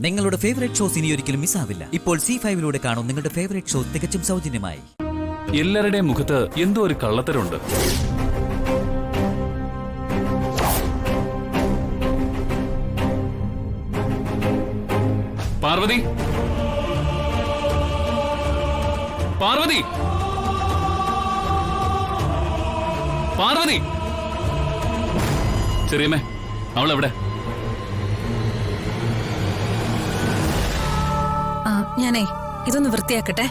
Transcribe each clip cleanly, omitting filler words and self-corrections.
നിങ്ങളുടെ favourite shows ഇനി ഒരിക്കലും മിസ്സാവില്ല. ഇപ്പോൾ C5 കാണും നിങ്ങളുടെ ഫേവറേറ്റ് ഷോ തികച്ചും സൗജന്യമായി. എല്ലാവരുടെയും മുഖത്ത് എന്തോ ഒരു കള്ളത്തരമുണ്ട്. പാർവതി, പാർവതി, പാർവതി, ചെറിയമ്മേ, അവളെവിടെ? ഞാനേ ഇതൊന്ന് വൃത്തിയാക്കട്ടെ.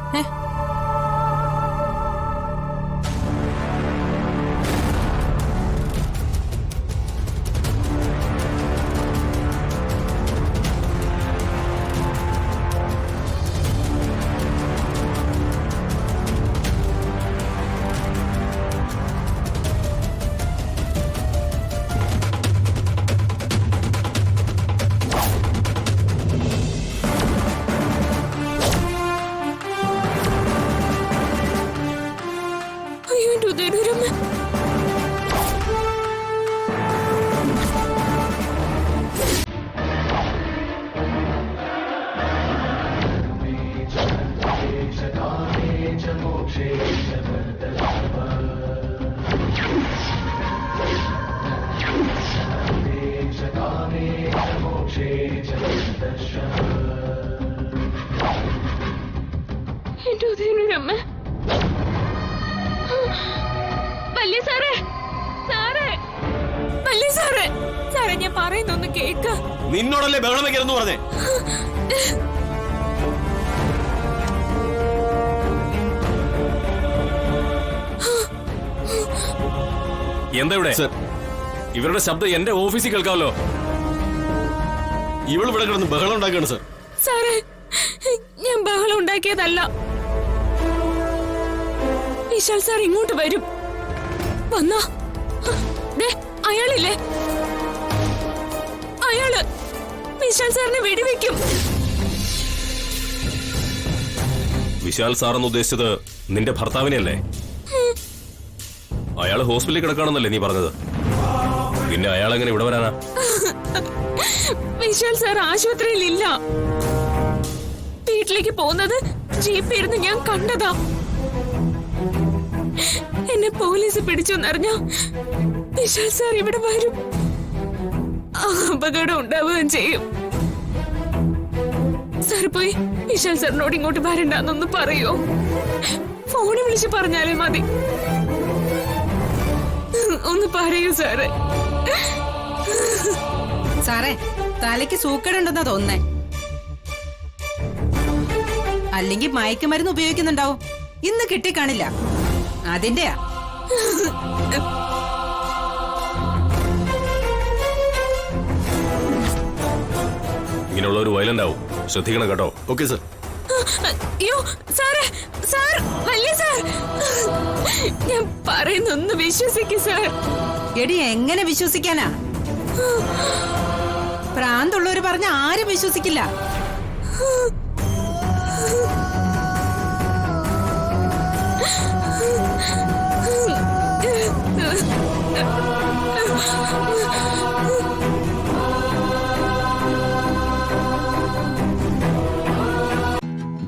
ഞാൻ പറയുന്നൊന്ന് കേക്ക. നിന്നോടല്ലേ ബഹളം വെക്കരുതെന്ന് പറഞ്ഞേ? എന്താ ഇവിടെ? ഇവരുടെ ശബ്ദം എന്റെ ഓഫീസിൽ കേൾക്കാമല്ലോ. ഇവൾ ഇവിടെ കിടന്ന് ബഹളം ഉണ്ടാക്കുകയാണ് സർ. സാറേ, ഞാൻ ബഹളം ഉണ്ടാക്കിയതല്ല. വിശാൽ സാർ ഇങ്ങോട്ട് വരും. വന്നാ അയാളില്ലേ, അയാള് വിശാൽ സാറിനെ വെടിവെക്കും. വിശാൽ സാറെന്ന് ഉദ്ദേശിച്ചത് നിന്റെ ഭർത്താവിനെയല്ലേ? അയാള് ഹോസ്പിറ്റലിൽ കിടക്കാണെന്നല്ലേ നീ പറഞ്ഞത്? പിന്നെ അയാൾ എങ്ങനെ ഇവിടെ വരാനാ? വിശാൽ സാർ ആശുപത്രിയിൽ ഇല്ല. വീട്ടിലേക്ക് പോകുന്നത് ജീപ്പ് ഇരുന്ന് ഞാൻ കണ്ടതാ. എന്നെ പോലീസ് പിടിച്ചെന്നറിഞ്ഞ വിശാൽ സാർ ഇവിടെ വരും. അപകടം ഉണ്ടാവുകയും ചെയ്യും. സാർ പോയി വിശാൽ സാറിനോട് ഇങ്ങോട്ട് വരണ്ടെന്നൊന്ന് പറയോ? ഫോണിൽ വിളിച്ച് പറഞ്ഞാലേ മതി. ഒന്ന് പറയൂ സാറേ. സാറേ, തലയ്ക്ക് സൂക്കേടുണ്ടെന്നാ തോന്നുന്നേ. അല്ലെങ്കിൽ മയക്കുമരുന്ന് ഉപയോഗിക്കുന്നുണ്ടാവും. ഇന്ന് കിട്ടിക്കാണില്ല, അതിന്റെയാ. ഇങ്ങനെയുള്ള ഒരു വയലന്റ് ആവും, ശ്രദ്ധിക്കണം കേട്ടോ. Okay sir. അയ്യോ സാറേ, സാർ, വലിയ സാർ, ഞാൻ പറയുന്നൊന്ന് വിശ്വസിക്കൂ സാർ. എടി, എങ്ങനെ വിശ്വസിക്കാനാ? പ്രാന്തുള്ളവര് പറഞ്ഞ ആരും വിശ്വസിക്കില്ല.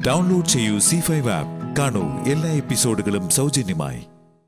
ഡൗൺലോഡ് ചെയ്യൂ C5 ആപ്പ്. കാണൂ എല്ലാ എപ്പിസോഡുകളും സൗജന്യമായി.